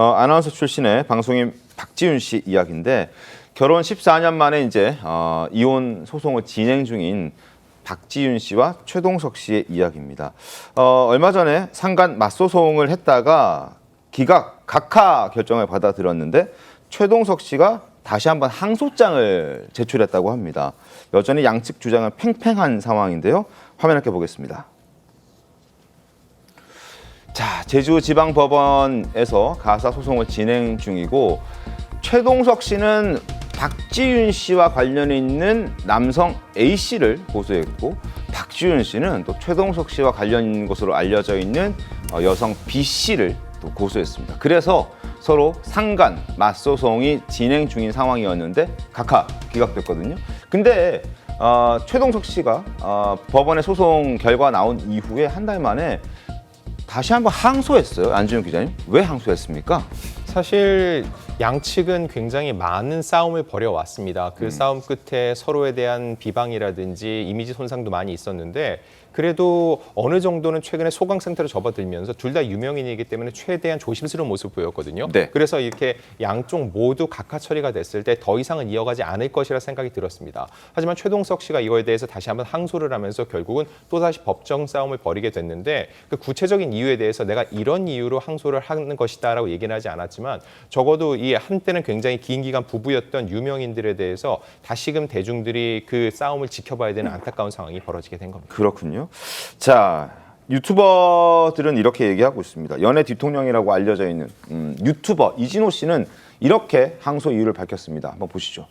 아나운서 출신의 방송인 박지윤 씨 이야기인데 결혼 14년 만에 이제 이혼 소송을 진행 중인 박지윤 씨와 최동석 씨의 이야기입니다. 얼마 전에 상간 맞소송을 했다가 각하 결정을 받아들였는데 최동석 씨가 다시 한번 항소장을 제출했다고 합니다. 여전히 양측 주장은 팽팽한 상황인데요. 화면 함께 보겠습니다. 자, 제주지방법원에서 가사 소송을 진행 중이고 최동석 씨는 박지윤 씨와 관련이 있는 남성 A 씨를 고소했고 박지윤 씨는 또 최동석 씨와 관련 있는 것으로 알려져 있는 여성 B 씨를 또 고소했습니다. 그래서 서로 상간 맞소송이 진행 중인 상황이었는데 각하 기각됐거든요. 근데 최동석 씨가 법원의 소송 결과 나온 이후에 한 달 만에 다시 한번 항소했어요. 안준영 기자님, 왜 항소했습니까? 사실 양측은 굉장히 많은 싸움을 벌여왔습니다. 그 싸움 끝에 서로에 대한 비방이라든지 이미지 손상도 많이 있었는데 그래도 어느 정도는 최근에 소강 상태로 접어들면서 둘 다 유명인이기 때문에 최대한 조심스러운 모습을 보였거든요. 네. 그래서 이렇게 양쪽 모두 각하 처리가 됐을 때 더 이상은 이어가지 않을 것이라 생각이 들었습니다. 하지만 최동석 씨가 이거에 대해서 다시 한번 항소를 하면서 결국은 또다시 법정 싸움을 벌이게 됐는데 그 구체적인 이유에 대해서 내가 이런 이유로 항소를 하는 것이다라고 얘기는 하지 않았지만 적어도 이 한때는 굉장히 긴 기간 부부였던 유명인들에 대해서 다시금 대중들이 그 싸움을 지켜봐야 되는 안타까운 상황이 벌어지게 된 겁니다. 그렇군요. 자, 유튜버들은 이렇게 얘기하고 있습니다. 연애 뒤통령이라고 알려져 있는 유튜버 이진호 씨는 이렇게 항소 이유를 밝혔습니다. 한번 보시죠.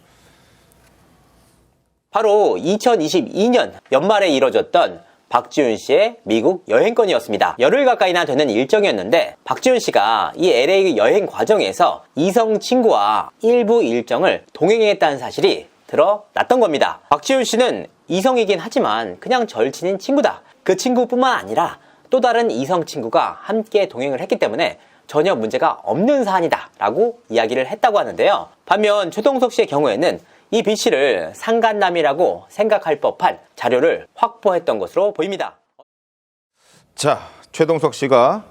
바로 2022년 연말에 이뤄졌던 박지윤 씨의 미국 여행권이었습니다. 열흘 가까이나 되는 일정이었는데 박지윤 씨가 이 LA 여행 과정에서 이성 친구와 일부 일정을 동행했다는 사실이 드러났던 겁니다. 박지윤 씨는 이성이긴 하지만 그냥 절친인 친구다. 그 친구뿐만 아니라 또 다른 이성 친구가 함께 동행을 했기 때문에 전혀 문제가 없는 사안이다 라고 이야기를 했다고 하는데요. 반면 최동석 씨의 경우에는 이 B 씨를 상간남이라고 생각할 법한 자료를 확보했던 것으로 보입니다. 자, 최동석 씨가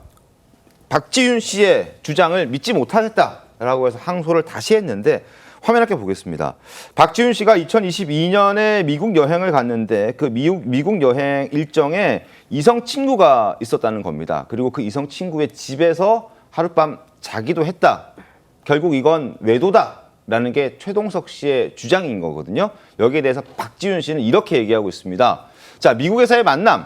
박지윤 씨의 주장을 믿지 못하겠다라고 해서 항소를 다시 했는데 화면 함께 보겠습니다. 박지윤 씨가 2022년에 미국 여행을 갔는데 그 미국 여행 일정에 이성 친구가 있었다는 겁니다. 그리고 그 이성 친구의 집에서 하룻밤 자기도 했다. 결국 이건 외도다라는 게 최동석 씨의 주장인 거거든요. 여기에 대해서 박지윤 씨는 이렇게 얘기하고 있습니다. 자, 미국에서의 만남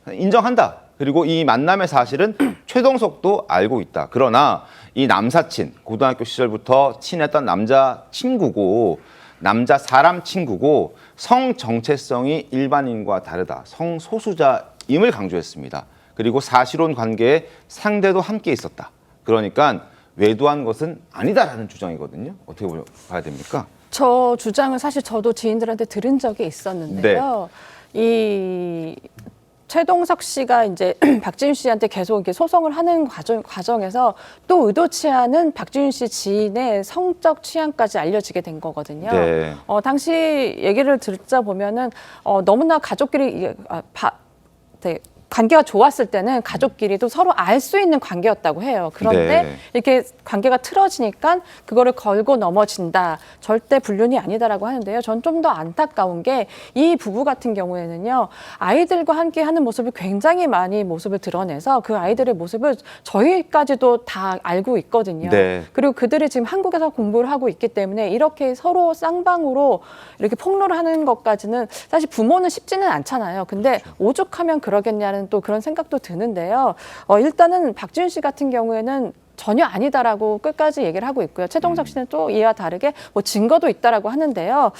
인정한다. 그리고 이 만남의 사실은 최동석도 알고 있다. 그러나 이 남사친, 고등학교 시절부터 친했던 남자 친구고 남자 사람 친구고 성 정체성이 일반인과 다르다. 성소수자임을 강조했습니다. 그리고 사실혼 관계에 상대도 함께 있었다. 그러니까 외도한 것은 아니다라는 주장이거든요. 어떻게 봐야 됩니까? 저 주장을 사실 저도 지인들한테 들은 적이 있었는데요. 이 최동석 씨가 이제 박지윤 씨한테 계속 이렇게 소송을 하는 과정에서 또 의도치 않은 박지윤 씨 지인의 성적 취향까지 알려지게 된 거거든요. 네. 당시 얘기를 듣자 보면은 너무나 가족끼리 관계가 좋았을 때는 가족끼리도 서로 알 수 있는 관계였다고 해요. 그런데 네. 이렇게 관계가 틀어지니까 그거를 걸고 넘어진다. 절대 불륜이 아니다라고 하는데요. 전 좀 더 안타까운 게 이 부부 같은 경우에는요. 아이들과 함께 하는 모습을 굉장히 많이 모습을 드러내서 그 아이들의 모습을 저희까지도 다 알고 있거든요. 네. 그리고 그들이 지금 한국에서 공부를 하고 있기 때문에 이렇게 서로 쌍방으로 이렇게 폭로를 하는 것까지는 사실 부모는 쉽지는 않잖아요. 근데 오죽하면 그러겠냐는 또 그런 생각도 드는데요. 일단은 박지윤 씨 같은 경우에는 전혀 아니다라고 끝까지 얘기를 하고 있고요. 최동석 씨는 또 이와 다르게 뭐 증거도 있다라고 하는데요.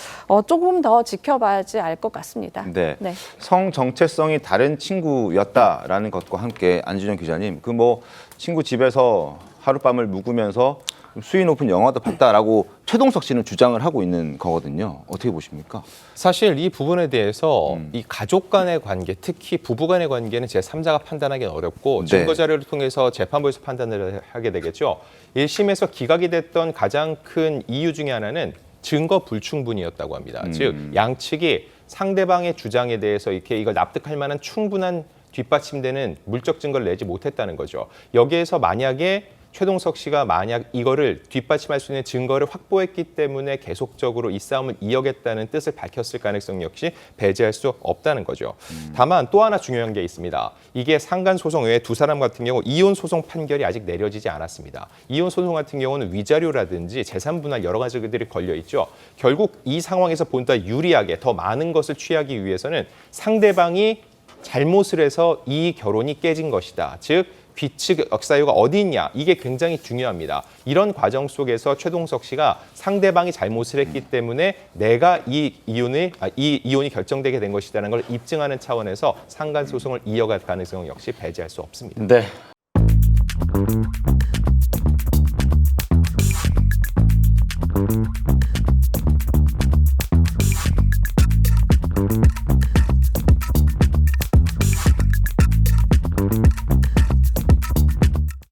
조금 더 지켜봐야지 알 것 같습니다. 네. 네. 성 정체성이 다른 친구였다라는 것과 함께 안준영 기자님, 그 뭐 친구 집에서 하룻밤을 묵으면서 수위 높은 영화도 봤다라고 최동석 씨는 주장을 하고 있는 거거든요. 어떻게 보십니까? 사실 이 부분에 대해서 이 가족 간의 관계, 특히 부부 간의 관계는 제3자가 판단하기는 어렵고 네. 증거 자료를 통해서 재판부에서 판단을 하게 되겠죠. 1심에서 기각이 됐던 가장 큰 이유 중에 하나는 증거 불충분이었다고 합니다. 즉 양측이 상대방의 주장에 대해서 이렇게 이걸 납득할 만한 충분한 뒷받침되는 물적 증거를 내지 못했다는 거죠. 여기에서 만약에 최동석 씨가 만약 이거를 뒷받침할 수 있는 증거를 확보했기 때문에 계속적으로 이 싸움을 이어겠다는 뜻을 밝혔을 가능성 역시 배제할 수 없다는 거죠. 다만 또 하나 중요한 게 있습니다. 이게 상간 소송 외에 두 사람 같은 경우 이혼 소송 판결이 아직 내려지지 않았습니다. 이혼 소송 같은 경우는 위자료라든지 재산 분할 여러 가지들이 걸려 있죠. 결국 이 상황에서 보다 유리하게 더 많은 것을 취하기 위해서는 상대방이 잘못을 해서 이 결혼이 깨진 것이다. 즉 비측 역사유가 어디 있냐, 이게 굉장히 중요합니다. 이런 과정 속에서 최동석 씨가 상대방이 잘못을 했기 때문에 내가 이 이혼이 결정되게 된 것이라는 걸 입증하는 차원에서 상간 소송을 이어갈 가능성 역시 배제할 수 없습니다. 네.